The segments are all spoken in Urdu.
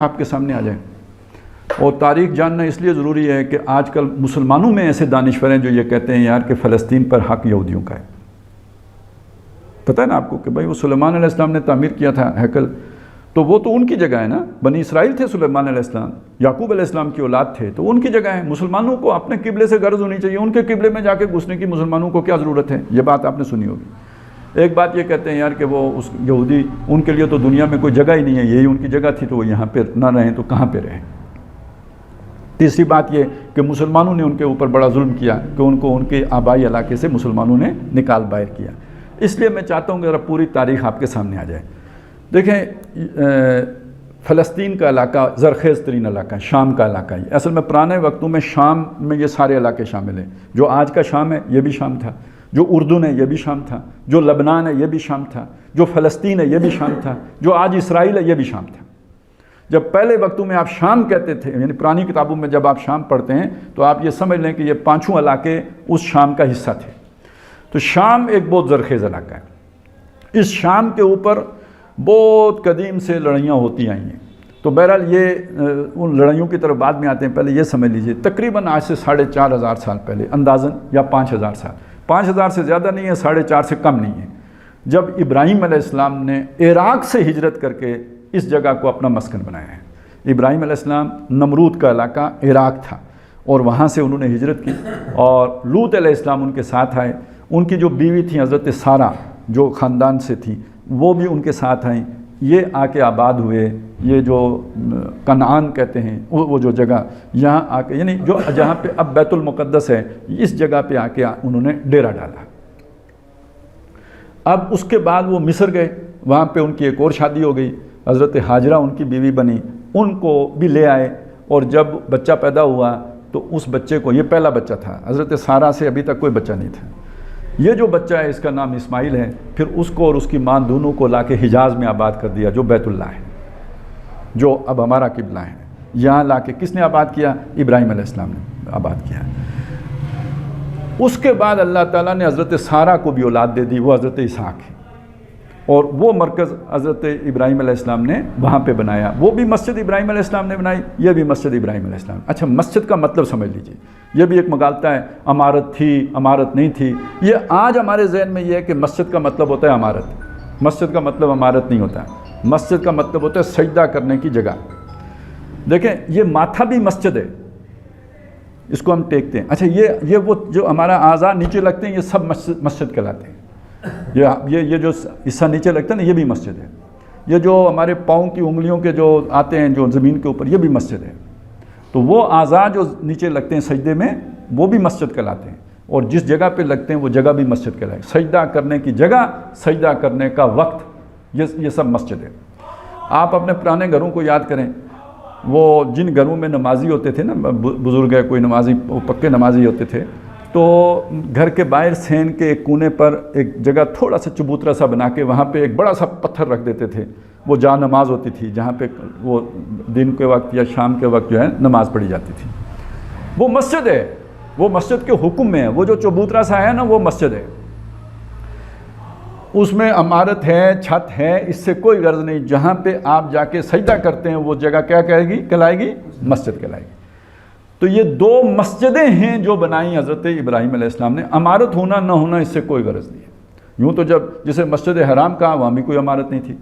آپ کے سامنے آ جائیں. اور تاریخ جاننا اس لیے ضروری ہے کہ آج کل مسلمانوں میں ایسے دانشور ہیں جو یہ کہتے ہیں یار کہ فلسطین پر حق یہودیوں کا ہے. پتہ ہے نا آپ کو کہ بھائی وہ سلیمان علیہ السلام نے تعمیر کیا تھا ہیکل، تو وہ تو ان کی جگہ ہے نا. بنی اسرائیل تھے سلیمان علیہ السلام، یعقوب علیہ السلام کی اولاد تھے، تو ان کی جگہ ہے. مسلمانوں کو اپنے قبلے سے غرض ہونی چاہیے، ان کے قبلے میں جا کے گھسنے کی مسلمانوں کو کیا ضرورت ہے؟ یہ بات آپ نے سنی ہوگی. ایک بات یہ کہتے ہیں یار کہ وہ اس یہودی، ان کے لیے تو دنیا میں کوئی جگہ ہی نہیں ہے، یہی ان کی جگہ تھی، تو وہ یہاں پہ نہ رہیں تو کہاں پہ رہیں. تیسری بات یہ کہ مسلمانوں نے ان کے اوپر بڑا ظلم کیا کہ ان کو ان کے آبائی علاقے سے مسلمانوں نے نکال باہر کیا. اس لیے میں چاہتا ہوں کہ ذرا پوری تاریخ آپ کے سامنے آ جائے. دیکھیں فلسطین کا علاقہ زرخیز ترین علاقہ ہے، شام کا علاقہ ہے. اصل میں پرانے وقتوں میں شام میں یہ سارے علاقے شامل ہیں. جو آج کا شام ہے یہ بھی شام تھا، جو اردن ہے یہ بھی شام تھا، جو لبنان ہے یہ بھی شام تھا، جو فلسطین ہے یہ بھی شام تھا، جو آج اسرائیل ہے یہ بھی شام تھا. جب پہلے وقتوں میں آپ شام کہتے تھے، یعنی پرانی کتابوں میں جب آپ شام پڑھتے ہیں تو آپ یہ سمجھ لیں کہ یہ پانچوں علاقے اس شام کا حصہ تھے. تو شام ایک بہت زرخیز علاقہ ہے. اس شام کے اوپر بہت قدیم سے لڑائیاں ہوتی آئی ہیں. تو بہرحال یہ ان لڑائیوں کی طرف بعد میں آتے ہیں. پہلے یہ سمجھ لیجئے تقریباً آج سے 4,500 سال پہلے اندازاً، یا 5,000 سال، 5,000 سے زیادہ نہیں ہے، 4,500 سے کم نہیں ہے، جب ابراہیم علیہ السلام نے عراق سے ہجرت کر کے اس جگہ کو اپنا مسکن بنایا ہے. ابراہیم علیہ السلام نمرود کا علاقہ عراق تھا اور وہاں سے انہوں نے ہجرت کی، اور لوط علیہ السلام ان کے ساتھ آئے. ان کی جو بیوی تھیں حضرت سارہ، جو خاندان سے تھیں، وہ بھی ان کے ساتھ آئیں. یہ آ کے آباد ہوئے. یہ جو کنعان کہتے ہیں وہ جو جگہ، یہاں آ کے، یعنی جو جہاں پہ اب بیت المقدس ہے، اس جگہ پہ آ کے انہوں نے ڈیرا ڈالا. اب اس کے بعد وہ مصر گئے، وہاں پہ ان کی ایک اور شادی ہو گئی. حضرت ہاجرہ ان کی بیوی بنی، ان کو بھی لے آئے. اور جب بچہ پیدا ہوا تو اس بچے کو، یہ پہلا بچہ تھا، حضرت سارہ سے ابھی تک کوئی بچہ نہیں تھا. یہ جو بچہ ہے اس کا نام اسماعیل ہے. پھر اس کو اور اس کی ماں دونوں کو لا کے حجاز میں آباد کر دیا، جو بیت اللہ ہے، جو اب ہمارا قبلہ ہے. یہاں لا کے کس نے آباد کیا؟ ابراہیم علیہ السلام نے آباد کیا. اس کے بعد اللہ تعالیٰ نے حضرت سارہ کو بھی اولاد دے دی، وہ حضرت اسحاق ہے. اور وہ مرکز حضرت ابراہیم علیہ السلام نے وہاں پہ بنایا. وہ بھی مسجد ابراہیم علیہ السلام نے بنائی، یہ بھی مسجد ابراہیم علیہ السلام. اچھا، مسجد کا مطلب سمجھ لیجئے. یہ بھی ایک مغالطہ ہے، عمارت تھی، عمارت نہیں تھی. یہ آج ہمارے ذہن میں یہ ہے کہ مسجد کا مطلب ہوتا ہے عمارت. مسجد کا مطلب عمارت نہیں ہوتا. مسجد کا مطلب ہوتا ہے سجدہ کرنے کی جگہ. دیکھیں یہ ماتھا بھی مسجد ہے، اس کو ہم ٹیکتے ہیں. اچھا یہ وہ جو ہمارا اعضاء نیچے لگتے ہیں، یہ سب مسجد کہلاتے ہیں. یہ جو حصہ نیچے لگتا ہے نا، یہ بھی مسجد ہے. یہ جو ہمارے پاؤں کی انگلیوں کے جو آتے ہیں جو زمین کے اوپر، یہ بھی مسجد ہے. تو وہ اعضاء جو نیچے لگتے ہیں سجدے میں، وہ بھی مسجد کہلاتے ہیں. اور جس جگہ پہ لگتے ہیں وہ جگہ بھی مسجد کہلائے. سجدہ کرنے کی جگہ، سجدہ کرنے کا وقت، یہ سب مسجد ہے. آپ اپنے پرانے گھروں کو یاد کریں، وہ جن گھروں میں نمازی ہوتے تھے نا، بزرگ ہے کوئی نمازی، وہ پکے نمازی ہوتے تھے، تو گھر کے باہر سین کے ایک کونے پر ایک جگہ تھوڑا سا چبوترا سا بنا کے وہاں پہ ایک بڑا سا پتھر رکھ دیتے تھے. وہ جہاں نماز ہوتی تھی، جہاں پہ وہ دن کے وقت یا شام کے وقت جو ہے نماز پڑھی جاتی تھی، وہ مسجد ہے. وہ مسجد کے حکم میں ہے. وہ جو چبوترا سا ہے نا، وہ مسجد ہے. اس میں عمارت ہے، چھت ہے، اس سے کوئی غرض نہیں. جہاں پہ آپ جا کے سجدہ کرتے ہیں وہ جگہ کیا کہلائے گی؟ مسجد کہلائے گی. تو یہ 2 مسجدیں ہیں جو بنائی حضرت ابراہیم علیہ السلام نے. عمارت ہونا نہ ہونا اس سے کوئی غرض نہیں ہے. یوں تو جب جسے مسجد حرام کہا، وہاں بھی کوئی عمارت نہیں تھی.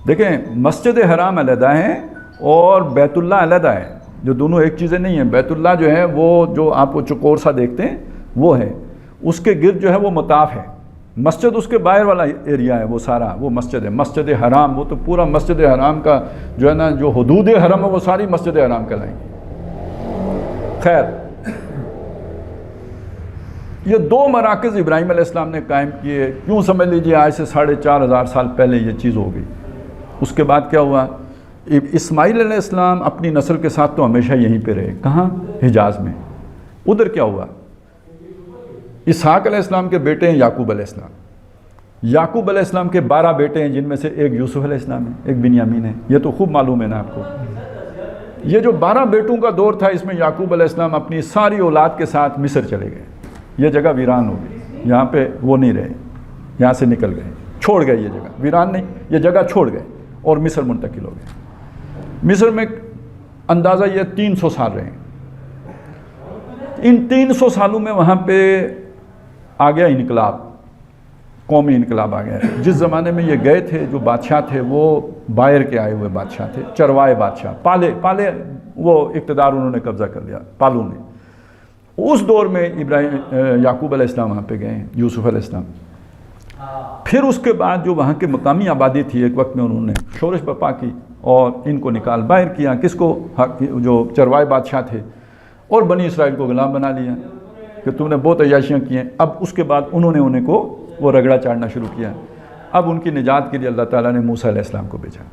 دیکھیں مسجد حرام علیحدہ ہے اور بیت اللہ علیحدہ ہے، جو دونوں ایک چیزیں نہیں ہیں. بیت اللہ جو ہے وہ جو آپ وہ چکور سا دیکھتے ہیں وہ ہے، اس کے گرد جو ہے وہ مطاف ہے. مسجد اس کے باہر والا ایریا ہے، وہ سارا وہ مسجد ہے. مسجد حرام، وہ تو پورا مسجد حرام کا جو ہے نا، جو حدود حرم ہے وہ ساری مسجد حرام کہلائیں گی. خیر، یہ 2 مراکز ابراہیم علیہ السلام نے قائم کیے. کیوں سمجھ لیجئے آج سے 4,500 سال پہلے یہ چیز ہو گئی. اس کے بعد کیا ہوا؟ اسماعیل علیہ السلام اپنی نسل کے ساتھ تو ہمیشہ یہیں پہ رہے. کہاں؟ حجاز میں. ادھر کیا ہوا؟ اسحاق علیہ السلام کے بیٹے ہیں یعقوب علیہ السلام. یعقوب علیہ السلام کے 12 بیٹے ہیں، جن میں سے ایک یوسف علیہ السلام ہے، ایک بنیامین ہے. یہ تو خوب معلوم ہے نا آپ کو. یہ جو 12 بیٹوں کا دور تھا، اس میں یعقوب علیہ السلام اپنی ساری اولاد کے ساتھ مصر چلے گئے. یہ جگہ ویران ہو گئی، یہاں پہ وہ نہیں رہے، یہاں سے نکل گئے، چھوڑ گئے. یہ جگہ ویران نہیں، یہ جگہ چھوڑ گئے اور مصر منتقل ہو گئے. مصر میں اندازہ یہ 300 سال رہے. ان 300 سالوں میں وہاں پہ آ گیا انقلاب، قومی انقلاب آ گیا. جس زمانے میں یہ گئے تھے جو بادشاہ تھے وہ باہر کے آئے ہوئے بادشاہ تھے، چروائے بادشاہ، پالے وہ اقتدار انہوں نے قبضہ کر لیا، پالوں نے. اس دور میں یعقوب علیہ السلام وہاں پہ گئے ہیں، یوسف علیہ السلام. پھر اس کے بعد جو وہاں کے مقامی آبادی تھی ایک وقت میں انہوں نے شورش برپا کی اور ان کو نکال باہر کیا. کس کو؟ جو چروائے بادشاہ تھے، اور بنی اسرائیل کو غلام بنا لیا کہ تم نے بہت عیاشیاں کی ہیں. اب اس کے بعد انہوں نے انہیں کو وہ رگڑا چاڑنا شروع کیا. اب ان کی نجات کے لیے اللہ تعالیٰ نے موسیٰ علیہ السلام کو بھیجا.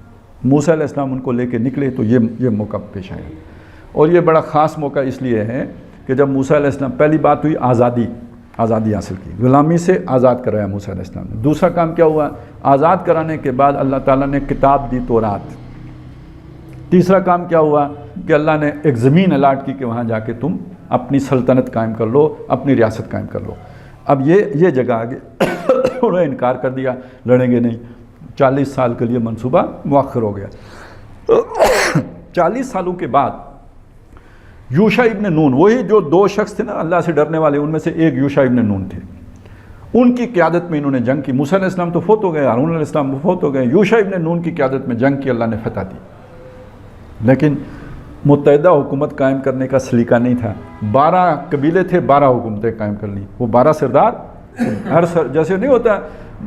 موسیٰ علیہ السلام ان کو لے کے نکلے تو یہ موقع پیش آیا. اور یہ بڑا خاص موقع اس لیے ہے کہ جب موسیٰ علیہ السلام، پہلی بات ہوئی آزادی حاصل کی، غلامی سے آزاد کرایا موسیٰ علیہ السلام نے. دوسرا کام کیا ہوا؟ آزاد کرانے کے بعد اللہ تعالیٰ نے کتاب دی، تورات. تیسرا کام کیا ہوا کہ اللہ نے ایک زمین الاٹ کی کہ وہاں جا کے تم اپنی سلطنت قائم کر لو، اپنی ریاست قائم کر لو. اب یہ جگہ آگے انہوں نے انکار کر دیا، لڑیں گے نہیں. 40 سال کے لیے منصوبہ مؤخر ہو گیا. 40 سالوں کے بعد یوشع ابن نون، وہی جو 2 شخص تھے نا اللہ سے ڈرنے والے، ان میں سے ایک یوشع ابن نون تھے. ان کی قیادت میں انہوں نے جنگ کی. موسیٰ علیہ السلام تو فوت ہو گئے، ہارون علیہ السلام فوت ہو گئے. یوشع ابن نون کی قیادت میں جنگ کی، اللہ نے فتح دی. لیکن متحدہ حکومت قائم کرنے کا سلیقہ نہیں تھا. 12 قبیلے تھے، 12 حکومتیں قائم کر لی. وہ 12 سردار، جیسے نہیں ہوتا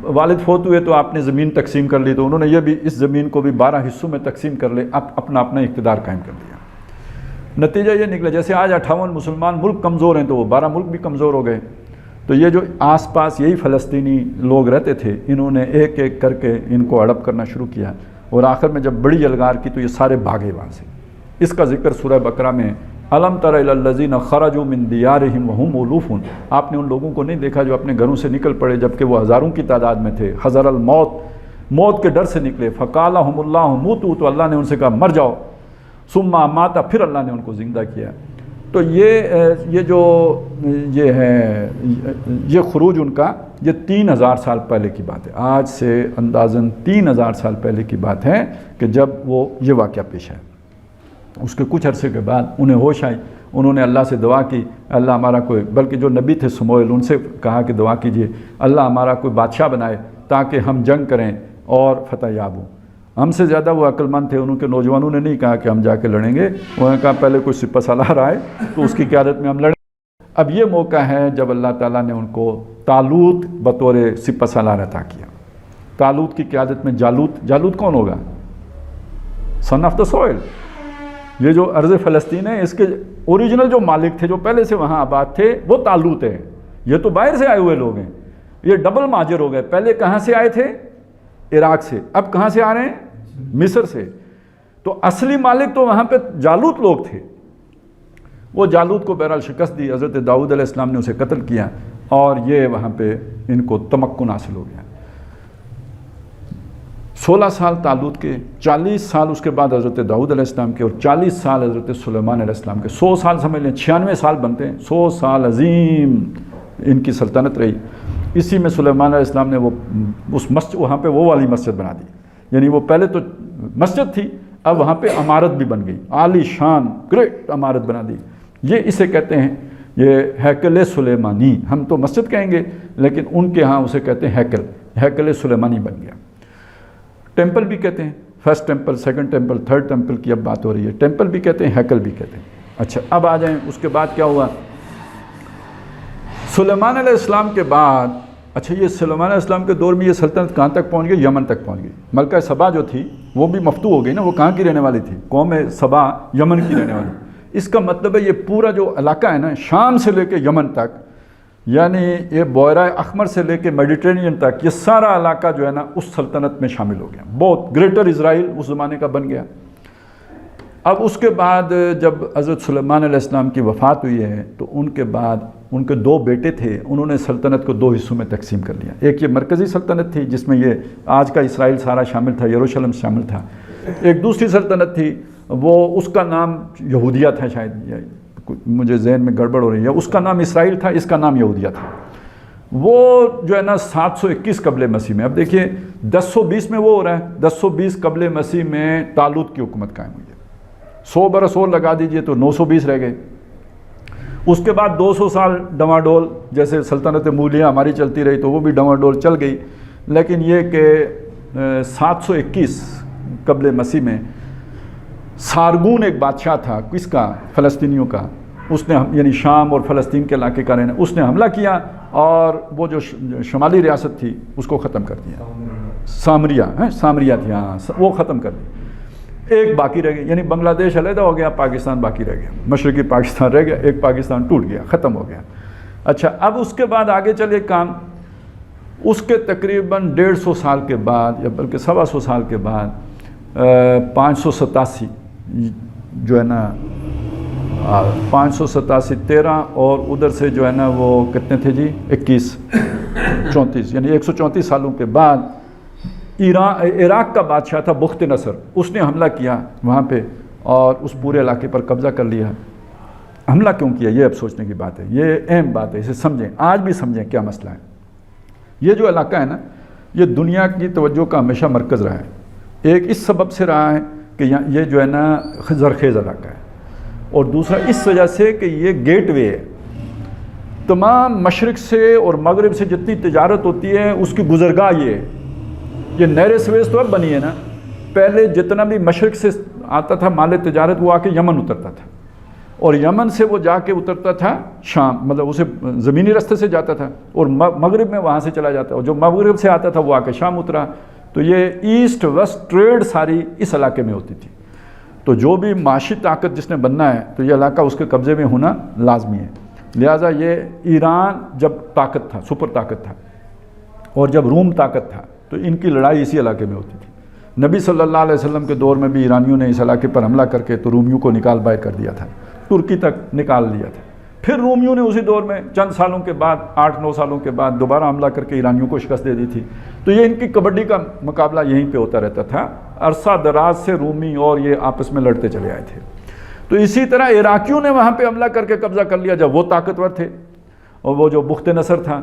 والد فوت ہوئے تو آپ نے زمین تقسیم کر لی، تو انہوں نے یہ بھی اس زمین کو بھی 12 حصوں میں تقسیم کر لے، اپنا اقتدار قائم کر لیا. نتیجہ یہ نکلا جیسے آج 58 مسلمان ملک کمزور ہیں تو وہ 12 ملک بھی کمزور ہو گئے. تو یہ جو آس پاس یہی فلسطینی لوگ رہتے تھے، انہوں نے ایک ایک کر کے ان کو ہڑپ کرنا شروع کیا، اور آخر میں جب بڑی یلغار کی تو یہ سارے بھاگے وہاں سے. اس کا ذکر سورہ بقرہ میں الم تر الی الذین خرجوا من دیارہم وہم الوف. آپ نے ان لوگوں کو نہیں دیکھا جو اپنے گھروں سے نکل پڑے جبکہ وہ ہزاروں کی تعداد میں تھے. حذر الموت، موت کے ڈر سے نکلے. فقالہم اللہ موتوا، تو اللہ نے ان سے کہا مر جاؤ. ثم امات، پھر اللہ نے ان کو زندہ کیا. تو یہ خروج ان کا یہ 3000 سال پہلے کی بات ہے. آج سے اندازاً 3000 سال پہلے کی بات ہے کہ جب وہ یہ واقعہ پیش آیا. اس کے کچھ عرصے کے بعد انہیں ہوش آئی. انہوں نے اللہ سے دعا کی، اللہ ہمارا کوئی، بلکہ جو نبی تھے سموئیل، ان سے کہا کہ دعا کیجئے اللہ ہمارا کوئی بادشاہ بنائے تاکہ ہم جنگ کریں اور فتح یاب ہوں. ہم سے زیادہ وہ عقل مند تھے. ان کے نوجوانوں نے نہیں کہا کہ ہم جا کے لڑیں گے، انہوں نے کہا پہلے کوئی سپہ سالار آئے تو اس کی قیادت میں ہم لڑیں. اب یہ موقع ہے جب اللہ تعالیٰ نے ان کو طالوت بطور سپہ سالار عطا کیا. طالوت کی قیادت میں جالوت کون ہوگا؟ سن آف دا سوئل. یہ جو ارض فلسطین ہے اس کے اوریجنل جو مالک تھے، جو پہلے سے وہاں آباد تھے، وہ طالوت ہیں. یہ تو باہر سے آئے ہوئے لوگ ہیں. یہ ڈبل ماجر ہو گئے. پہلے کہاں سے آئے تھے؟ عراق سے. اب کہاں سے آ رہے ہیں؟ مصر سے. تو اصلی مالک تو وہاں پہ جالوت لوگ تھے. وہ جالوت کو بہرحال شکست دی. حضرت داؤد علیہ السلام نے اسے قتل کیا اور یہ وہاں پہ ان کو تمکن حاصل ہو گیا. 16 سال طالوت کے، 40 سال اس کے بعد حضرت داؤد علیہ السلام کے، اور 40 سال حضرت سلیمان علیہ السلام کے. 100 سال سمجھ لیں، 96 سال بنتے ہیں. 100 سال عظیم ان کی سلطنت رہی. اسی میں سلیمان علیہ السلام نے اس مسجد، وہاں پہ وہ والی مسجد بنا دی. یعنی وہ پہلے تو مسجد تھی، اب وہاں پہ عمارت بھی بن گئی، عالی شان گریٹ عمارت بنا دی. یہ اسے کہتے ہیں یہ ہیکل سلیمانی. ہم تو مسجد کہیں گے لیکن ان کے ہاں اسے کہتے ہیں ہیکل سلیمانی بن گیا. ٹیمپل بھی کہتے ہیں، first temple, second temple, third temple کی اب بات ہو رہی ہے. ٹیمپل بھی کہتے ہیں، ہیکل بھی کہتے ہیں. اچھا اب آ جائیں اس کے بعد کیا ہوا. سلیمان علیہ السلام کے بعد، اچھا یہ سلیمان علیہ السلام کے دور میں یہ سلطنت کہاں تک پہنچ گئی؟ یمن تک پہنچ گئی. ملکہ سبا جو تھی وہ بھی مفتوح ہو گئی نا. وہ کہاں کی رہنے والی تھی؟ قوم سبا یمن کی رہنے والی. اس کا مطلب ہے یہ پورا جو علاقہ ہے نا، شام سے لے کے یمن تک، یعنی یہ بحیرہ احمر سے لے کے میڈیٹرینین تک، یہ سارا علاقہ جو ہے نا اس سلطنت میں شامل ہو گیا. بہت گریٹر اسرائیل اس زمانے کا بن گیا. اب اس کے بعد جب حضرت سلیمان علیہ السلام کی وفات ہوئی ہے تو ان کے بعد ان کے 2 بیٹے تھے، انہوں نے سلطنت کو 2 حصوں میں تقسیم کر لیا. ایک یہ مرکزی سلطنت تھی جس میں یہ آج کا اسرائیل سارا شامل تھا، یروشلم شامل تھا. ایک دوسری سلطنت تھی، وہ اس کا نام یہودیہ تھا، شاید مجھے ذہن میں گڑبڑ ہو رہی ہے. اس کا نام اسرائیل تھا، اس کا نام یہودیہ تھا. وہ جو ہے نا 721 قبل مسیح میں، اب دیکھیے 1020 میں وہ ہو رہا ہے، 1020 قبل مسیح میں طالوت کی حکومت قائم ہوئی ہے. 100 برس اور لگا دیجئے تو 920 رہ گئے. اس کے بعد 200 سال ڈواڈول، جیسے سلطنت مولیہ ہماری چلتی رہی تو وہ بھی ڈواڈول چل گئی. لیکن یہ کہ 721 قبل مسیح میں سارگون ایک بادشاہ تھا، کس کا؟ فلسطینیوں کا. اس نے یعنی شام اور فلسطین کے علاقے کا رہنا، اس نے حملہ کیا اور وہ جو شمالی ریاست تھی اس کو ختم کر دیا. سامریہ تھی، ہاں، وہ ختم کر دی. ایک باقی رہ گئی، یعنی بنگلہ دیش علیحدہ ہو گیا، پاکستان باقی رہ گیا، مشرقی پاکستان رہ گیا، ایک پاکستان ٹوٹ گیا، ختم ہو گیا. اچھا، اب اس کے بعد آگے چلے کام. اس کے تقریباً 150 سال کے بعد یا بلکہ 125 سال کے بعد 587 جو ہے نا 587 13 اور ادھر سے جو ہے نا وہ کتنے تھے جی 21 34 یعنی 134 سالوں کے بعد عراق کا بادشاہ تھا بخت نصر. اس نے حملہ کیا وہاں پہ اور اس پورے علاقے پر قبضہ کر لیا. حملہ کیوں کیا یہ اب سوچنے کی بات ہے، یہ اہم بات ہے، اسے سمجھیں، آج بھی سمجھیں کیا مسئلہ ہے. یہ جو علاقہ ہے نا یہ دنیا کی توجہ کا ہمیشہ مرکز رہا ہے. ایک اس سبب سے رہا ہے کہ یہ جو ہے نا زرخیز علاقہ ہے، اور دوسرا اس وجہ سے کہ یہ گیٹ وے ہے. تمام مشرق سے اور مغرب سے جتنی تجارت ہوتی ہے اس کی گزرگاہ یہ ہے. یہ نہر سویز تو اب بنی ہے نا، پہلے جتنا بھی مشرق سے آتا تھا مال تجارت وہ آ کے یمن اترتا تھا، اور یمن سے وہ جا کے اترتا تھا شام، مطلب اسے زمینی راستے سے جاتا تھا اور مغرب میں وہاں سے چلا جاتا، اور جو مغرب سے آتا تھا وہ آ کے شام اترا. تو یہ ایسٹ ویسٹ ٹریڈ ساری اس علاقے میں ہوتی تھی. تو جو بھی معاشی طاقت جس نے بننا ہے تو یہ علاقہ اس کے قبضے میں ہونا لازمی ہے. لہٰذا یہ ایران جب طاقت تھا، سپر طاقت تھا، اور جب روم طاقت تھا تو ان کی لڑائی اسی علاقے میں ہوتی تھی. نبی صلی اللہ علیہ وسلم کے دور میں بھی ایرانیوں نے اس علاقے پر حملہ کر کے تو رومیوں کو نکال باہر کر دیا تھا، ترکی تک نکال لیا تھا. پھر رومیوں نے اسی دور میں چند سالوں کے بعد 8-9 سالوں کے بعد دوبارہ حملہ کر کے ایرانیوں کو شکست دے دی تھی. تو یہ ان کی کبڈی کا مقابلہ یہیں پہ ہوتا رہتا تھا. عرصہ دراز سے رومی اور یہ آپس میں لڑتے چلے آئے تھے. تو اسی طرح عراقیوں نے وہاں پہ حملہ کر کے قبضہ کر لیا جب وہ طاقتور تھے اور وہ جو بخت نصر تھا.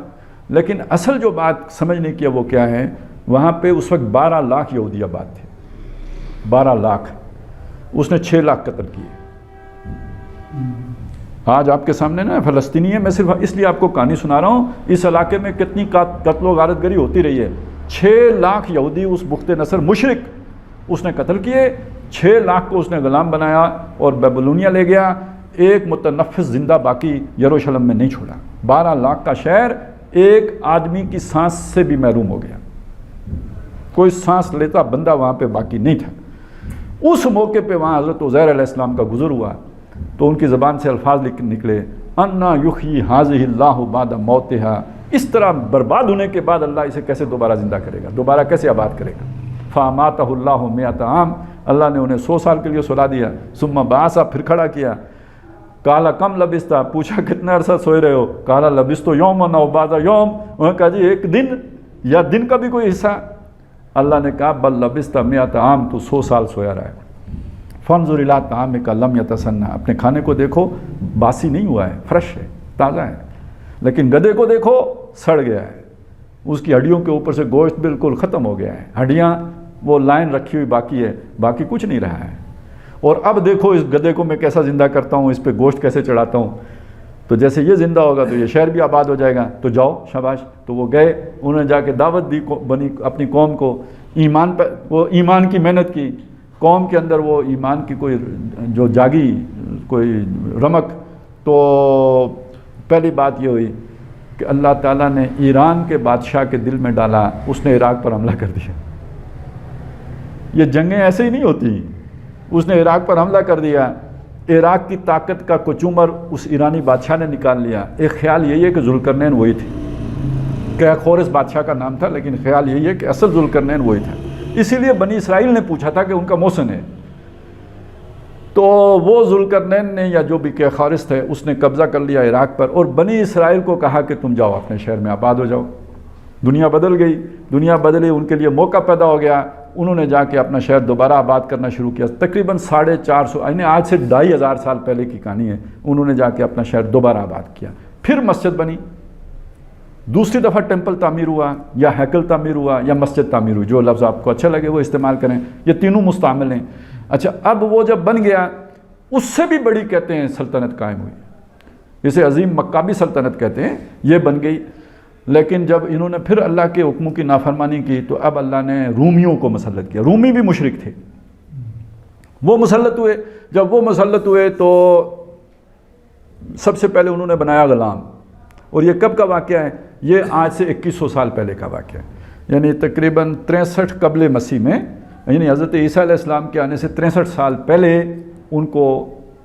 لیکن اصل جو بات سمجھنے کی ہے وہ کیا ہے، وہاں پہ اس وقت 12 لاکھ یہودی آباد تھے. 12 لاکھ. اس نے 6 لاکھ قتل کیے. آج آپ کے سامنے نا فلسطینی ہے، میں صرف اس لیے آپ کو کہانی سنا رہا ہوں اس علاقے میں کتنی قتل و غارت گری ہوتی رہی ہے. 6 لاکھ یہودی اس بخت نصر مشرک اس نے قتل کیے. 6 لاکھ کو اس نے غلام بنایا اور بیبلونیا لے گیا. ایک متنفس زندہ باقی یروشلم میں نہیں چھوڑا. 12 لاکھ کا شہر ایک آدمی کی سانس سے بھی محروم ہو گیا. کوئی سانس لیتا بندہ وہاں پہ باقی نہیں تھا. اس موقع پہ وہاں حضرت عزیر علیہ السلام کا گزر ہوا تو ان کی زبان سے الفاظ نکلے، انا یحیی ھذہ اللہ بعد موتہا. اس طرح برباد ہونے کے بعد اللہ اسے کیسے دوبارہ زندہ کرے گا، دوبارہ کیسے آباد کرے گا. فاماتہ اللہ 100 عام. اللہ نے انہیں 100 سال کے لیے سلا دیا. ثم بعث، پھر کھڑا کیا. کالا کم لبستہ، پوچھا کتنا عرصہ سوئے رہے ہو. کالا لبست یوما او بعض یوم. انہوں نے کہا جی ایک دن یا دن کا بھی کوئی حصہ. اللہ نے کہا بل لبست 100 عام، تو 100 سال سویا رہا ہے. فانظر الی طعامک لم یتسنہ، اپنے کھانے کو دیکھو باسی نہیں ہوا ہے، فریش ہے، تازہ ہے. لیکن گدھے کو دیکھو سڑ گیا ہے، اس کی ہڈیوں کے اوپر سے گوشت بالکل ختم ہو گیا ہے. ہڈیاں وہ لائن رکھی ہوئی باقی ہے، باقی کچھ نہیں رہا ہے. اور اب دیکھو اس گدھے کو میں کیسا زندہ کرتا ہوں، اس پہ گوشت کیسے چڑھاتا ہوں. تو جیسے یہ زندہ ہوگا تو یہ شہر بھی آباد ہو جائے گا. تو جاؤ شاباش. تو وہ گئے، انہوں نے جا کے دعوت دی بنی اپنی قوم کو ایمان پر. وہ ایمان کی محنت کی. قوم کے اندر وہ ایمان کی کوئی جو جاگی کوئی رمق. تو پہلی بات یہ ہوئی کہ اللہ تعالیٰ نے ایران کے بادشاہ کے دل میں ڈالا، اس نے عراق پر حملہ کر دیا. یہ جنگیں ایسے ہی نہیں ہوتی. اس نے عراق پر حملہ کر دیا. عراق کی طاقت کا کچومر اس ایرانی بادشاہ نے نکال لیا. ایک خیال یہی ہے کہ ذوالقرنین وہی تھے. کیخورس بادشاہ کا نام تھا، لیکن خیال یہی ہے کہ اصل ذوالقرنین وہی تھا. اسی لیے بنی اسرائیل نے پوچھا تھا کہ ان کا محسن ہے. تو وہ ذوالقرنین نے یا جو بھی کیخورس تھے اس نے قبضہ کر لیا عراق پر، اور بنی اسرائیل کو کہا کہ تم جاؤ اپنے شہر میں آباد ہو جاؤ. دنیا بدل گئی. دنیا بدلی، ان کے لیے موقع پیدا ہو گیا. انہوں نے جا کے اپنا شہر دوبارہ آباد کرنا شروع کیا. تقریباً 450 یعنی آج سے 2500 سال پہلے کی کہانی ہے. انہوں نے جا کے اپنا شہر دوبارہ آباد کیا. پھر مسجد بنی. دوسری دفعہ ٹیمپل تعمیر ہوا یا ہیکل تعمیر ہوا یا مسجد تعمیر ہوئی، جو لفظ آپ کو اچھا لگے وہ استعمال کریں. یہ تینوں مستعمل ہیں. اچھا اب وہ جب بن گیا اس سے بھی بڑی کہتے ہیں سلطنت قائم ہوئی، اسے عظیم مکابی سلطنت کہتے ہیں، یہ بن گئی۔ لیکن جب انہوں نے پھر اللہ کے حکموں کی نافرمانی کی تو اب اللہ نے رومیوں کو مسلط کیا۔ رومی بھی مشرک تھے، وہ مسلط ہوئے۔ جب وہ مسلط ہوئے تو سب سے پہلے انہوں نے بنایا غلام، اور یہ کب کا واقعہ ہے؟ یہ آج سے 2100 سال پہلے کا واقعہ ہے، یعنی تقریباً 63 قبل مسیح میں، یعنی حضرت عیسیٰ علیہ السلام کے آنے سے 63 سال پہلے ان کو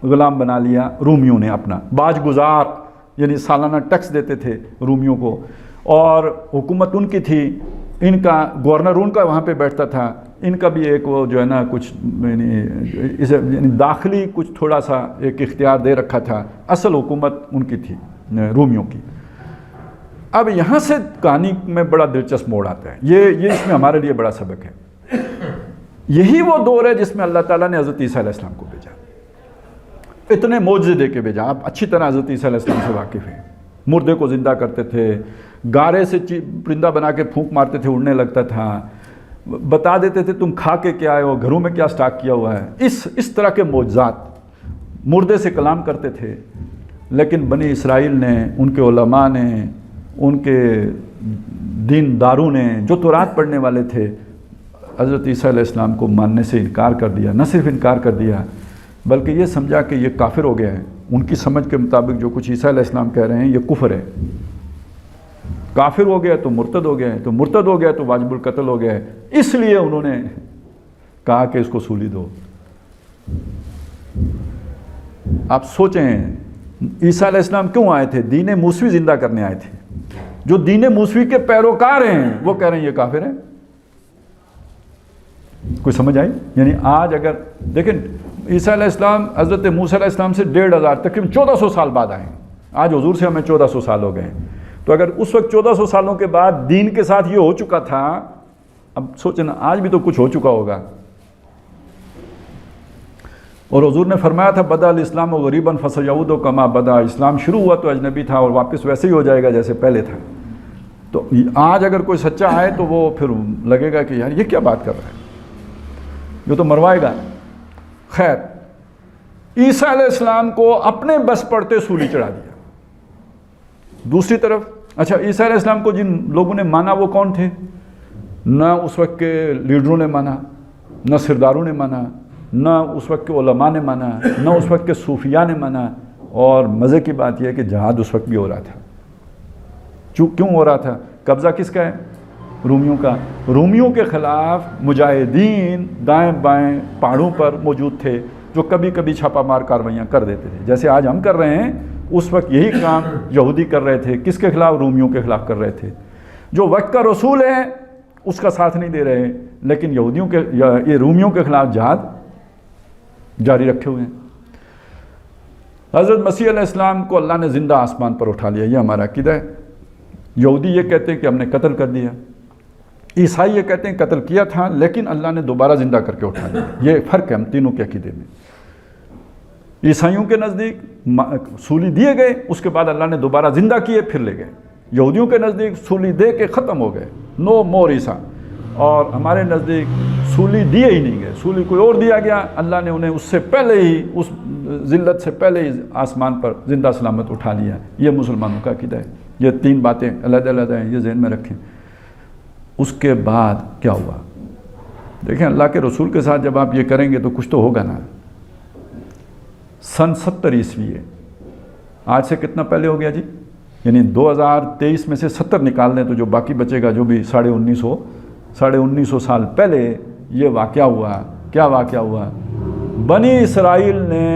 غلام بنا لیا رومیوں نے اپنا، باج گزار، یعنی سالانہ ٹیکس دیتے تھے رومیوں کو، اور حکومت ان کی تھی، ان کا گورنر ان کا وہاں پہ بیٹھتا تھا، ان کا بھی ایک وہ جو ہے نا کچھ یعنی داخلی کچھ تھوڑا سا ایک اختیار دے رکھا تھا، اصل حکومت ان کی تھی رومیوں کی۔ اب یہاں سے کہانی میں بڑا دلچسپ موڑ آتا ہے، یہ اس میں ہمارے لیے بڑا سبق ہے۔ یہی وہ دور ہے جس میں اللہ تعالیٰ نے حضرت عیسیٰ علیہ السلام کو بھیجا، اتنے معجزے دے کے بھیجا۔ آپ اچھی طرح حضرت عیسیٰ علیہ السلام سے واقف ہیں، مردے کو زندہ کرتے تھے، گارے سے پرندہ بنا کے پھونک مارتے تھے، اڑنے لگتا تھا، بتا دیتے تھے تم کھا کے کیا آئے ہو، گھروں میں کیا سٹاک کیا ہوا ہے، اس طرح کے معجزات، مردے سے کلام کرتے تھے۔ لیکن بنی اسرائیل نے، ان کے علماء نے، ان کے دین داروں نے، جو تورات پڑھنے والے تھے، حضرت عیسیٰ علیہ السلام کو ماننے سے انکار کر دیا۔ نہ صرف انکار کر دیا بلکہ یہ سمجھا کہ یہ کافر ہو گیا ہے۔ ان کی سمجھ کے مطابق جو کچھ عیسیٰ علیہ السلام کہہ رہے ہیں یہ کفر ہے، کافر ہو گیا تو مرتد ہو گیا ہے، تو مرتد ہو گیا تو واجب القتل ہو گیا ہے۔ اس لیے انہوں نے کہا کہ اس کو سولی دو۔ آپ سوچیں عیسیٰ علیہ السلام کیوں آئے تھے؟ دین موسوی زندہ کرنے آئے تھے۔ جو دین موسوی کے پیروکار ہیں وہ کہہ رہے ہیں یہ کافر ہیں۔ کوئی سمجھ آئی؟ یعنی آج اگر دیکھیں عیسیٰ علیہ السلام حضرت موسیٰ علیہ السلام سے 1500 تقریباً 1400 سال بعد آئے ہیں، آج حضور سے ہمیں 1400 سال ہو گئے ہیں۔ تو اگر اس وقت 1400 سالوں کے بعد دین کے ساتھ یہ ہو چکا تھا، اب سوچیں نا آج بھی تو کچھ ہو چکا ہوگا۔ اور حضور نے فرمایا تھا بدا الاسلام و غریباً فسیعود کما بدا، اسلام شروع ہوا تو اجنبی تھا اور واپس ویسے ہی ہو جائے گا جیسے پہلے تھا۔ تو آج اگر کوئی سچا آئے تو وہ پھر لگے گا کہ یار یہ کیا بات کر رہا ہے، یہ تو مروائے گا۔ خیر، عیسیٰ علیہ السلام کو اپنے بس پڑتے سولی چڑھا دیا۔ دوسری طرف اچھا عیسیٰ علیہ السلام کو جن لوگوں نے مانا وہ کون تھے؟ نہ اس وقت کے لیڈروں نے مانا، نہ سرداروں نے مانا، نہ اس وقت کے علماء نے مانا، نہ اس وقت کے صوفیاء نے مانا۔ اور مزے کی بات یہ ہے کہ جہاد اس وقت بھی ہو رہا تھا۔ کیوں ہو رہا تھا؟ قبضہ کس کا ہے؟ رومیوں کا۔ رومیوں کے خلاف مجاہدین دائیں بائیں پہاڑوں پر موجود تھے جو کبھی کبھی چھاپا مار کاروائیاں کر دیتے تھے، جیسے آج ہم کر رہے ہیں۔ اس وقت یہی کام یہودی کر رہے تھے۔ کس کے خلاف؟ رومیوں کے خلاف کر رہے تھے۔ جو وقت کا رسول ہے اس کا ساتھ نہیں دے رہے، لیکن یہودیوں کے یہ رومیوں کے خلاف جہاد جاری رکھے ہوئے ہیں۔ حضرت مسیح علیہ السلام کو اللہ نے زندہ آسمان پر اٹھا لیا، یہ ہمارا عقیدہ ہے۔ یہودی یہ کہتے ہیں کہ ہم نے قتل کر دیا، عیسائی یہ کہتے ہیں قتل کیا تھا لیکن اللہ نے دوبارہ زندہ کر کے اٹھا لیا۔ یہ فرق ہے ہم تینوں کے عقیدے میں۔ عیسائیوں کے نزدیک سولی دیے گئے، اس کے بعد اللہ نے دوبارہ زندہ کیے پھر لے گئے۔ یہودیوں کے نزدیک سولی دے کے ختم ہو گئے، نو مور عیسیٰ۔ اور ہمارے نزدیک سولی دیے ہی نہیں گئے، سولی کوئی اور دیا گیا، اللہ نے انہیں اس سے پہلے ہی، اس ذلت سے پہلے ہی آسمان پر زندہ سلامت اٹھا لیا۔ یہ مسلمانوں کا عقیدہ ہے۔ یہ تین باتیں علیحدہ علیحدہ ہیں، یہ ذہن میں رکھیں۔ اس کے بعد کیا ہوا؟ دیکھیں اللہ کے رسول کے ساتھ جب آپ یہ کریں گے تو کچھ تو ہوگا نا۔ سن 70 عیسوی ہے، آج سے کتنا پہلے ہو گیا جی؟ یعنی 2023 میں سے 70 نکال دیں تو جو باقی بچے گا، جو بھی 1950 سال پہلے یہ واقعہ ہوا۔ کیا واقعہ ہوا؟ بنی اسرائیل نے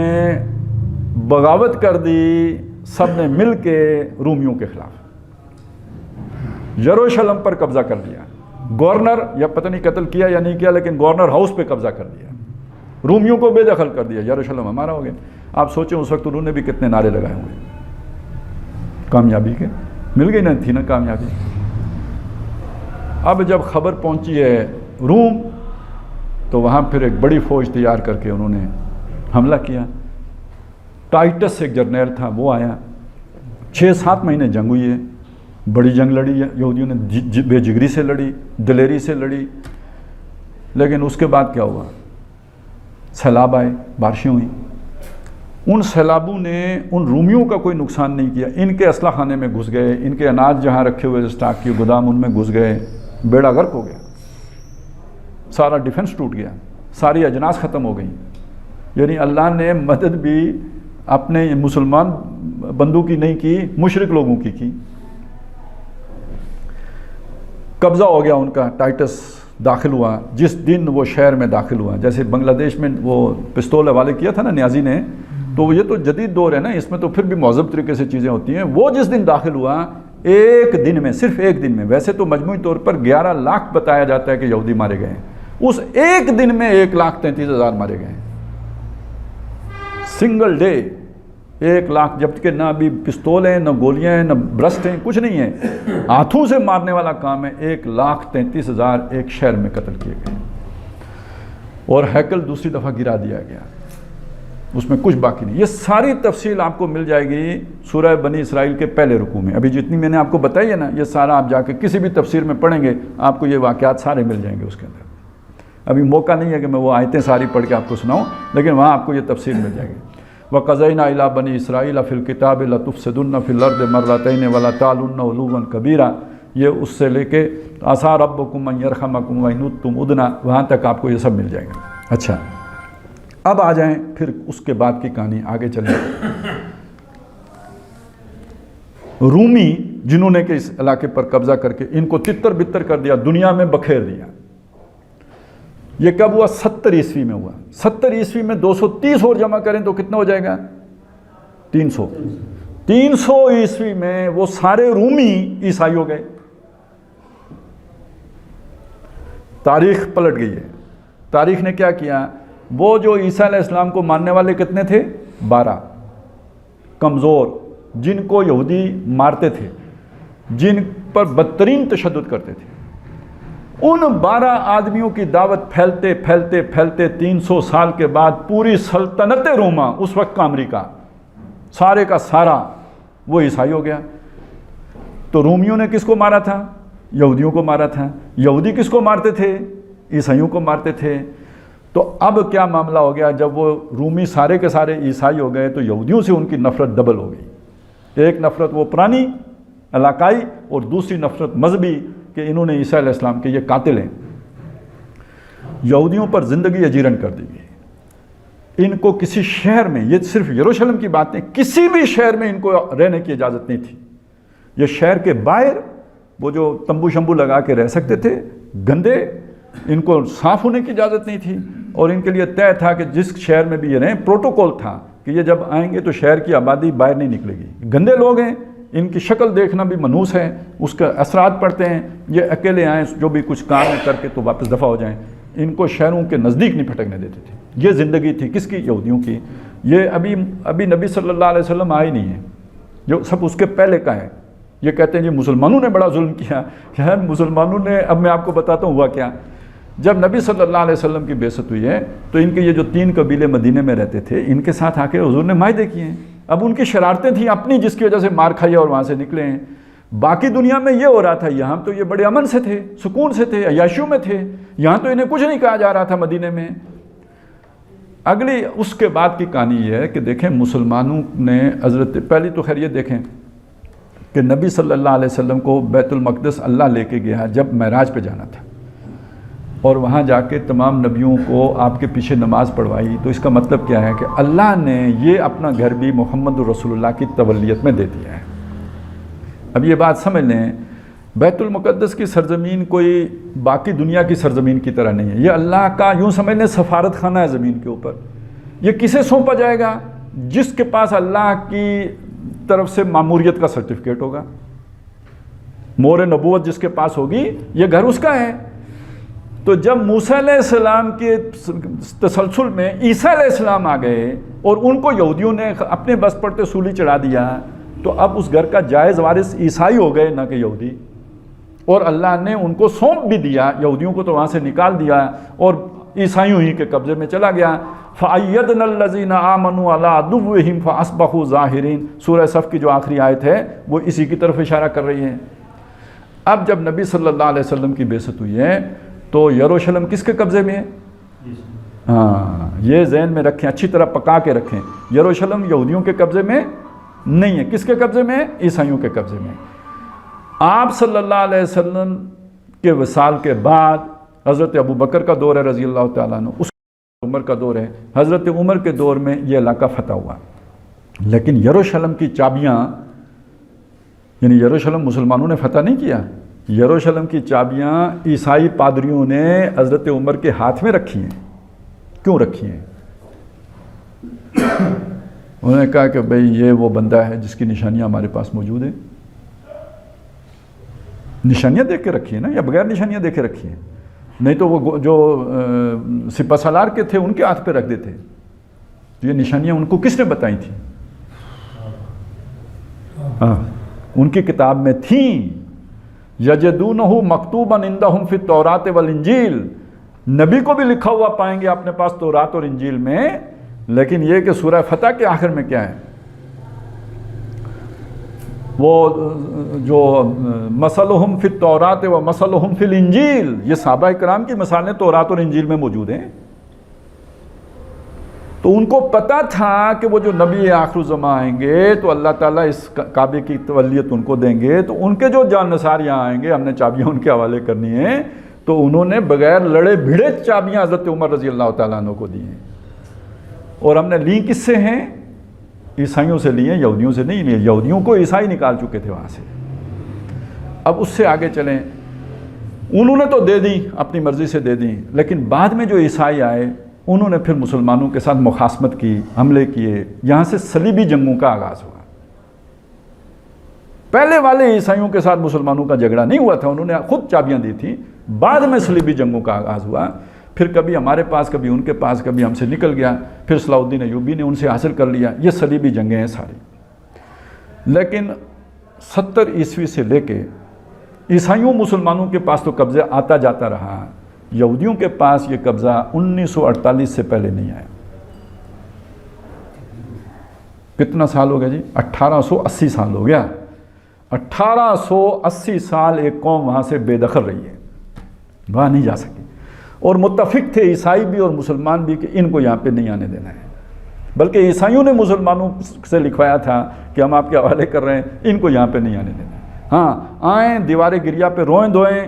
بغاوت کر دی، سب نے مل کے رومیوں کے خلاف یروشلم پر قبضہ کر دیا۔ گورنر یا پتہ نہیں قتل کیا یا نہیں کیا، لیکن گورنر ہاؤس پہ قبضہ کر دیا، رومیوں کو بے دخل کر دیا، یروشلم ہمارا ہو گیا۔ آپ سوچیں اس وقت انہوں نے بھی کتنے نعرے لگائے ہوئے کامیابی کے، مل گئی نہ تھی نا کامیابی۔ اب جب خبر پہنچی ہے روم تو وہاں پھر ایک بڑی فوج تیار کر کے انہوں نے حملہ کیا۔ ٹائٹس ایک جرنیل تھا، وہ آیا، 6-7 مہینے جنگ ہوئی ہے، بڑی جنگ لڑی ہے، یہودیوں نے بے جگری سے لڑی، دلیری سے لڑی۔ لیکن اس کے بعد کیا ہوا؟ سیلاب آئے، بارشیں ہوئیں، ان سیلابوں نے ان رومیوں کا کوئی نقصان نہیں کیا، ان کے اسلحہ خانے میں گھس گئے، ان کے اناج جہاں رکھے ہوئے اسٹاک کی گودام ان میں گھس گئے، بیڑا غرق ہو گیا، سارا ڈیفنس ٹوٹ گیا، ساری اجناس ختم ہو گئیں۔ یعنی اللہ نے مدد بھی اپنے مسلمان بندوں کی نہیں کی، مشرک لوگوں کی۔ قبضہ ہو گیا ان کا، ٹائٹس داخل ہوا جس دن وہ شہر میں داخل ہوا، جیسے بنگلہ دیش میں وہ پستول حوالے کیا تھا نا نیازی نے، تو یہ تو جدید دور ہے نا، اس میں تو پھر بھی مہذب طریقے سے چیزیں ہوتی ہیں۔ وہ جس دن داخل ہوا، ایک دن میں، صرف ایک دن میں، ویسے تو مجموعی طور پر 11 لاکھ بتایا جاتا ہے کہ یہودی مارے گئے ہیں، اس ایک دن میں 1,33,000 مارے گئے، سنگل ڈے 1 لاکھ، جبکہ نہ ابھی پستول ہیں، نہ گولیاں ہیں، نہ برسٹ ہیں، کچھ نہیں ہے، ہاتھوں سے مارنے والا کام ہے۔ 1,33,000 ایک شہر میں قتل کیے گئے، اور ہیکل دوسری دفعہ گرا دیا گیا، اس میں کچھ باقی نہیں۔ یہ ساری تفصیل آپ کو مل جائے گی سورہ بنی اسرائیل کے پہلے رکوع میں، ابھی جتنی میں نے آپ کو بتائی ہے نا، یہ سارا آپ جا کے کسی بھی تفسیر میں پڑھیں گے، آپ کو یہ واقعات سارے مل جائیں گے اس کے اندر۔ ابھی موقع نہیں ہے کہ میں وہ آیتیں ساری پڑھ کے آپ کو سناؤں، لیکن وہاں آپ کو یہ تفسیر مل جائے گی۔ وَقَضَيْنَا إِلَىٰ بَنِي إِسْرَائِيلَ فِي الْكِتَابِ لَتُفْسِدُنَّ فِي الْأَرْضِ مَرَّتَيْنِ وَلَتَعْلُنَّ عُلُوًّا كَبِيرًا، یہ اس سے لے کے عَسَىٰ رَبُّكُمْ أَن يَرْحَمَكُمْ وَإِنْ عُدتُّمْ عُدْنَا، وہاں تک آپ کو یہ سب مل جائے گا۔ اچھا، اب آ جائیں پھر اس کے بعد کی کہانی، آگے چلیں۔ رومی جنہوں نے کہ اس علاقے پر قبضہ کر کے ان کو تتر بتر کر دیا، دنیا میں بکھیر دیا، یہ کب ہوا؟ 70 عیسوی میں ہوا۔ 70 عیسوی میں 230 اور جمع کریں تو کتنا ہو جائے گا؟ 300۔ 300 عیسوی میں وہ سارے رومی عیسائی ہو گئے۔ تاریخ پلٹ گئی ہے۔ تاریخ نے کیا کیا؟ وہ جو عیسیٰ علیہ السلام کو ماننے والے کتنے تھے؟ 12 کمزور، جن کو یہودی مارتے تھے، جن پر بدترین تشدد کرتے تھے، ان 12 آدمیوں کی دعوت پھیلتے پھیلتے پھیلتے 300 سال کے بعد پوری سلطنت روما، اس وقت کا امریکہ، سارے کا سارا وہ عیسائی ہو گیا۔ تو رومیوں نے کس کو مارا تھا؟ یہودیوں کو مارا تھا۔ یہودی کس کو مارتے تھے؟ عیسائیوں کو مارتے تھے۔ تو اب کیا معاملہ ہو گیا؟ جب وہ رومی سارے کے سارے عیسائی ہو گئے تو یہودیوں سے ان کی نفرت ڈبل ہو گئی۔ ایک نفرت وہ پرانی علاقائی، اور دوسری نفرت مذہبی کہ انہوں نے عیسیٰ علیہ السلام کے یہ قاتل ہیں۔ یہودیوں پر زندگی اجیرن کر دی گئی۔ ان کو کسی شہر میں، یہ صرف یروشلم کی بات نہیں، کسی بھی شہر میں ان کو رہنے کی اجازت نہیں تھی۔ یہ شہر کے باہر وہ جو تمبو شمبو لگا کے رہ سکتے تھے، گندے، ان کو صاف ہونے کی اجازت نہیں تھی، اور ان کے لیے طے تھا کہ جس شہر میں بھی یہ رہیں، پروٹوکول تھا کہ یہ جب آئیں گے تو شہر کی آبادی باہر نہیں نکلے گی۔ گندے لوگ ہیں، ان کی شکل دیکھنا بھی منحوس ہے، اس کا اثرات پڑتے ہیں، یہ اکیلے آئیں جو بھی کچھ کام کر کے تو واپس دفع ہو جائیں، ان کو شہروں کے نزدیک نہیں پھٹکنے دیتے تھے۔ یہ زندگی تھی کس کی؟ یہودیوں کی۔ یہ ابھی نبی صلی اللہ علیہ وسلم آئے نہیں ہیں، جو سب اس کے پہلے کا ہے۔ یہ کہتے ہیں جی مسلمانوں نے بڑا ظلم کیا، یار مسلمانوں نے، اب میں آپ کو بتاتا ہوں ہوا کیا۔ جب نبی صلی اللہ علیہ وسلم کی بعثت ہوئی ہے تو ان کے یہ جو 3 قبیلے مدینے میں رہتے تھے، ان کے ساتھ آ کے حضور نے معاہدے کیے ہیں۔ اب ان کی شرارتیں تھیں اپنی، جس کی وجہ سے مار کھائی اور وہاں سے نکلے ہیں۔ باقی دنیا میں یہ ہو رہا تھا، یہاں تو یہ بڑے امن سے تھے، سکون سے تھے، عیاشیوں میں تھے، یہاں تو انہیں کچھ نہیں کہا جا رہا تھا مدینے میں۔ اگلی اس کے بعد کی کہانی یہ ہے کہ دیکھیں مسلمانوں نے پہلی تو خیر یہ دیکھیں کہ نبی صلی اللہ علیہ وسلم کو بیت المقدس اللہ لے کے گیا جب معراج پہ جانا تھا، اور وہاں جا کے تمام نبیوں کو آپ کے پیچھے نماز پڑھوائی۔ تو اس کا مطلب کیا ہے کہ اللہ نے یہ اپنا گھر بھی محمد رسول اللہ کی تولیت میں دے دیا ہے۔ اب یہ بات سمجھ لیں، بیت المقدس کی سرزمین کوئی باقی دنیا کی سرزمین کی طرح نہیں ہے، یہ اللہ کا یوں سمجھ لیں سفارت خانہ ہے زمین کے اوپر۔ یہ کسے سونپا جائے گا؟ جس کے پاس اللہ کی طرف سے ماموریت کا سرٹیفکیٹ ہوگا، مہر نبوت جس کے پاس ہوگی، یہ گھر اس کا ہے۔ تو جب موسیٰ علیہ السلام کے تسلسل میں عیسیٰ علیہ السلام آ گئے اور ان کو یہودیوں نے اپنے بس پڑتے سولی چڑھا دیا، تو اب اس گھر کا جائز وارث عیسائی ہو گئے نہ کہ یہودی، اور اللہ نے ان کو سونپ بھی دیا۔ یہودیوں کو تو وہاں سے نکال دیا اور عیسائیوں ہی کے قبضے میں چلا گیا۔ فَأَيَّدْنَا الَّذِينَ آمَنُوا عَلَىٰ عَدُوِّهِمْ فَأَصْبَحُوا ظَاهِرِينَ۔ سورہ صف کی جو آخری آیت ہے وہ اسی کی طرف اشارہ کر رہی ہے۔ اب جب نبی صلی اللہ علیہ وسلم کی بعثت ہوئی ہے تو یروشلم کس کے قبضے میں ہے؟ ہاں یہ ذہن میں رکھیں، اچھی طرح پکا کے رکھیں، یروشلم یہودیوں کے قبضے میں نہیں ہے. کس کے قبضے میں؟ عیسائیوں کے قبضے میں. آپ صلی اللہ علیہ وسلم کے وصال کے بعد حضرت ابوبکر کا دور ہے رضی اللہ تعالیٰ عنہ، اس عمر کا دور ہے، حضرت عمر کے دور میں یہ علاقہ فتح ہوا. لیکن یروشلم کی چابیاں، یعنی یروشلم مسلمانوں نے فتح نہیں کیا، یروشلم کی چابیاں عیسائی پادریوں نے حضرت عمر کے ہاتھ میں رکھی ہیں. کیوں رکھی ہیں؟ انہوں نے کہا کہ بھئی یہ وہ بندہ ہے جس کی نشانیاں ہمارے پاس موجود ہیں. نشانیاں دیکھ کے رکھی ہیں نا، یا بغیر نشانیاں دیکھ کے رکھی ہیں؟ نہیں تو وہ جو سپہ سالار کے تھے ان کے ہاتھ پہ رکھ دیتے. تو یہ نشانیاں ان کو کس نے بتائی تھیں؟ ہاں ان کی کتاب میں تھیں. یجدونہ مکتوبا عندہم فی التوراۃ والانجیل، نبی کو بھی لکھا ہوا پائیں گے اپنے پاس تورات اور انجیل میں. لیکن یہ کہ سورہ فتح کے آخر میں کیا ہے؟ وہ جو مثلہم فی التوراۃ و مثلہم فی الانجیل، یہ صحابہ کرام کی مثالیں تورات اور انجیل میں موجود ہیں. تو ان کو پتا تھا کہ وہ جو نبی آخر الزماں آئیں گے تو اللہ تعالیٰ اس کعبے کی تولیت ان کو دیں گے. تو ان کے جو جان نثار یہاں آئیں گے، ہم نے چابیاں ان کے حوالے کرنی ہیں. تو انہوں نے بغیر لڑے بھیڑے چابیاں حضرت عمر رضی اللہ تعالیٰ عنہ کو دی ہیں. اور ہم نے لی کس سے ہیں؟ عیسائیوں سے لی ہیں، یہودیوں سے نہیں لی. یہودیوں کو عیسائی نکال چکے تھے وہاں سے. اب اس سے آگے چلیں، انہوں نے تو دے دی، اپنی مرضی سے دے دی. لیکن بعد میں جو عیسائی آئے انہوں نے پھر مسلمانوں کے ساتھ مخاصمت کی، حملے کیے. یہاں سے صلیبی جنگوں کا آغاز ہوا. پہلے والے عیسائیوں کے ساتھ مسلمانوں کا جھگڑا نہیں ہوا تھا، انہوں نے خود چابیاں دی تھیں. بعد میں صلیبی جنگوں کا آغاز ہوا. پھر کبھی ہمارے پاس، کبھی ان کے پاس، کبھی ہم سے نکل گیا. پھر صلاح الدین ایوبی نے ان سے حاصل کر لیا. یہ صلیبی جنگیں ہیں ساری. لیکن 70 عیسوی سے لے کے عیسائیوں مسلمانوں کے پاس تو قبضہ آتا جاتا رہا. یہودیوں کے پاس یہ قبضہ 1948 سے پہلے نہیں آیا. کتنا سال ہو گیا جی؟ 1880 سال ہو گیا. 1880 سال ایک قوم وہاں سے بے دخل رہی ہے، وہاں نہیں جا سکی. اور متفق تھے عیسائی بھی اور مسلمان بھی کہ ان کو یہاں پہ نہیں آنے دینا ہے. بلکہ عیسائیوں نے مسلمانوں سے لکھوایا تھا کہ ہم آپ کے حوالے کر رہے ہیں، ان کو یہاں پہ نہیں آنے دینا ہے. ہاں آئیں دیوار گریا پہ روئیں دھوئیں،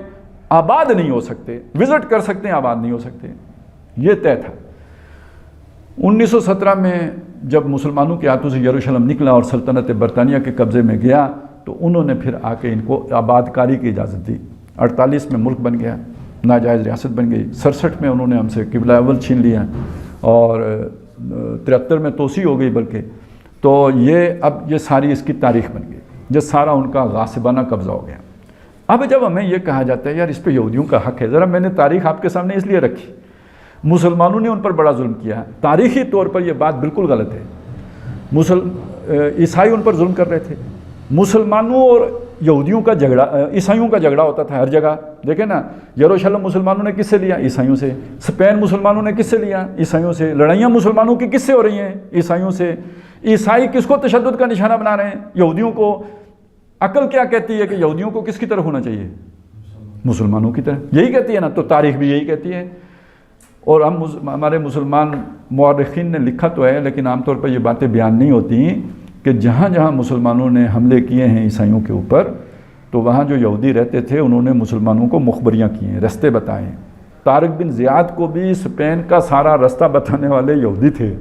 آباد نہیں ہو سکتے. وزٹ کر سکتے ہیں، آباد نہیں ہو سکتے. یہ طے تھا. 1917 میں جب مسلمانوں کے ہاتھوں سے یروشلم نکلا اور سلطنت برطانیہ کے قبضے میں گیا تو انہوں نے پھر آ کے ان کو آباد کاری کی اجازت دی. 48 میں ملک بن گیا، ناجائز ریاست بن گئی. 67 میں انہوں نے ہم سے قبلہ اول چھین لیا اور 73 میں توسیع ہو گئی بلکہ. تو اب یہ ساری اس کی تاریخ بن گئی. یہ سارا ان کا غاصبانہ قبضہ ہو گیا. اب جب ہمیں یہ کہا جاتا ہے یار اس پہ یہودیوں کا حق ہے، ذرا میں نے تاریخ آپ کے سامنے اس لیے رکھی. مسلمانوں نے ان پر بڑا ظلم کیا. تاریخی طور پر یہ بات بالکل غلط ہے. عیسائی ان پر ظلم کر رہے تھے. مسلمانوں اور یہودیوں کا جھگڑا، عیسائیوں کا جھگڑا ہوتا تھا ہر جگہ. دیکھیں نا، یروشلم مسلمانوں نے کس سے لیا؟ عیسائیوں سے. اسپین مسلمانوں نے کس سے لیا؟ عیسائیوں سے. لڑائیاں مسلمانوں کی کس سے ہو رہی ہیں؟ عیسائیوں سے. عیسائی کس کو تشدد کا نشانہ بنا رہے ہیں؟ یہودیوں کو. عقل کیا کہتی ہے کہ یہودیوں کو کس کی طرف ہونا چاہیے؟ مسلمانوں کی طرف. یہی کہتی ہے نا، تو تاریخ بھی یہی کہتی ہے. اور ہمارے مسلمان مورخین نے لکھا تو ہے، لیکن عام طور پر یہ باتیں بیان نہیں ہوتی کہ جہاں جہاں مسلمانوں نے حملے کیے ہیں عیسائیوں کے اوپر، تو وہاں جو یہودی رہتے تھے انہوں نے مسلمانوں کو مخبریاں کی ہیں، رستے بتائے ہیں. طارق بن زیاد کو بھی اسپین کا سارا رستہ بتانے والے یہودی تھے،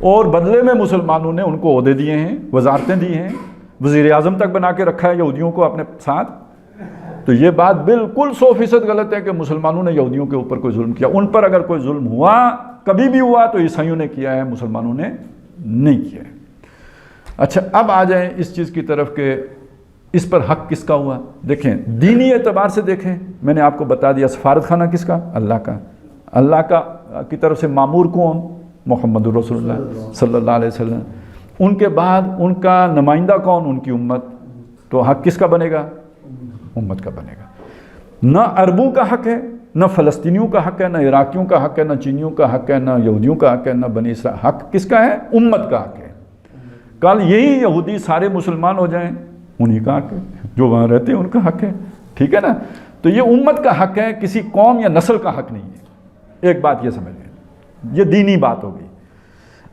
اور بدلے میں مسلمانوں نے ان کو عہدے دیے ہیں، وزارتیں دی ہیں، وزیر اعظم تک بنا کے رکھا ہے یہودیوں کو اپنے ساتھ. تو یہ بات بالکل 100% غلط ہے کہ مسلمانوں نے یہودیوں کے اوپر کوئی ظلم کیا. ان پر اگر کوئی ظلم ہوا، کبھی بھی ہوا، تو عیسائیوں نے کیا ہے، مسلمانوں نے نہیں کیا ہے. اچھا اب آ جائیں اس چیز کی طرف کہ اس پر حق کس کا ہوا. دیکھیں دینی اعتبار سے دیکھیں، میں نے آپ کو بتا دیا سفارت خانہ کس کا؟ اللہ کا. اللہ کا کی طرف سے مامور کون؟ محمد رسول اللہ صلی اللہ علیہ وسلم. ان کے بعد ان کا نمائندہ کون؟ ان کی امت. تو حق کس کا بنے گا؟ امت کا بنے گا. نہ عربوں کا حق ہے، نہ فلسطینیوں کا حق ہے، نہ عراقیوں کا حق ہے، نہ چینیوں کا حق ہے، نہ یہودیوں کا حق ہے، نہ بنی اسرائیل. حق کس کا ہے؟ امت کا حق ہے. کل یہی یہودی سارے مسلمان ہو جائیں، انہی کا حق ہے. جو وہاں رہتے ہیں ان کا حق ہے. ٹھیک ہے نا. تو یہ امت کا حق ہے، کسی قوم یا نسل کا حق نہیں ہے. ایک بات یہ سمجھ لیں، یہ دینی بات ہوگی۔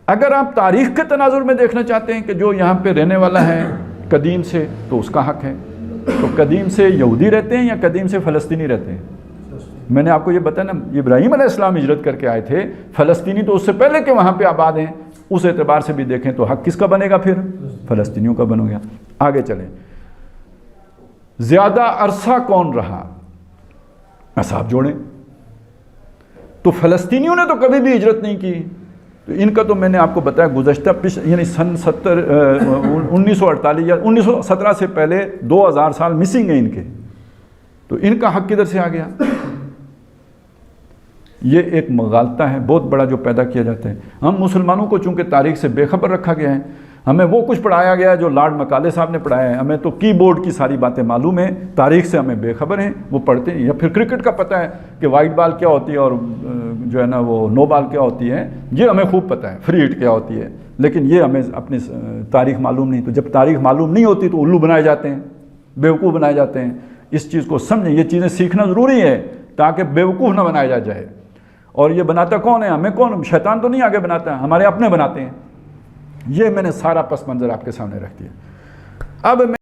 اگر آپ تاریخ کے تناظر میں دیکھنا چاہتے ہیں کہ جو یہاں پہ رہنے والا ہے قدیم سے، تو اس کا حق ہے۔ تو قدیم سے یہودی رہتے ہیں یا قدیم سے فلسطینی رہتے ہیں؟ میں نے آپ کو یہ بتایا نا، ابراہیم علیہ السلام ہجرت کر کے آئے تھے، فلسطینی تو اس سے پہلے کہ وہاں پہ آباد ہیں، اس اعتبار سے بھی دیکھیں تو حق کس کا بنے گا پھر؟ فلسطینیوں کا بنو گیا۔ آگے چلیں، زیادہ عرصہ کون رہا؟ اصحاب جوڑیں۔ تو فلسطینیوں نے تو کبھی بھی ہجرت نہیں کی، تو ان کا تو میں نے آپ کو بتایا گزشتہ یعنی سن 1948 یا 1917 سے پہلے 2000 سال مسنگ ہیں ان کے، تو ان کا حق کدھر سے آ گیا؟ یہ ایک مغالطہ ہے بہت بڑا جو پیدا کیا جاتا ہے۔ ہم مسلمانوں کو چونکہ تاریخ سے بے خبر رکھا گیا ہے، ہمیں وہ کچھ پڑھایا گیا ہے جو لارڈ مکالے صاحب نے پڑھایا ہے، ہمیں تو کی بورڈ کی ساری باتیں معلوم ہیں، تاریخ سے ہمیں بے خبر ہیں، وہ پڑھتے ہیں۔ یا پھر کرکٹ کا پتہ ہے کہ وائٹ بال کیا ہوتی ہے اور جو ہے نا وہ نو بال کیا ہوتی ہے، یہ ہمیں خوب پتہ ہے، فری ہٹ کیا ہوتی ہے، لیکن یہ ہمیں اپنی تاریخ معلوم نہیں۔ تو جب تاریخ معلوم نہیں ہوتی تو الو بنائے جاتے ہیں، بیوقوف بنائے جاتے ہیں۔ اس چیز کو سمجھیں، یہ چیزیں سیکھنا ضروری ہے تاکہ بیوقوف نہ بنایا جائے۔ اور یہ بناتا کون ہے؟ ہمیں کون؟ شیطان تو نہیں آگے بناتا ہے، ہمارے اپنے بناتے ہیں۔ یہ میں نے سارا پس منظر آپ کے سامنے رکھ دیا۔ اب میں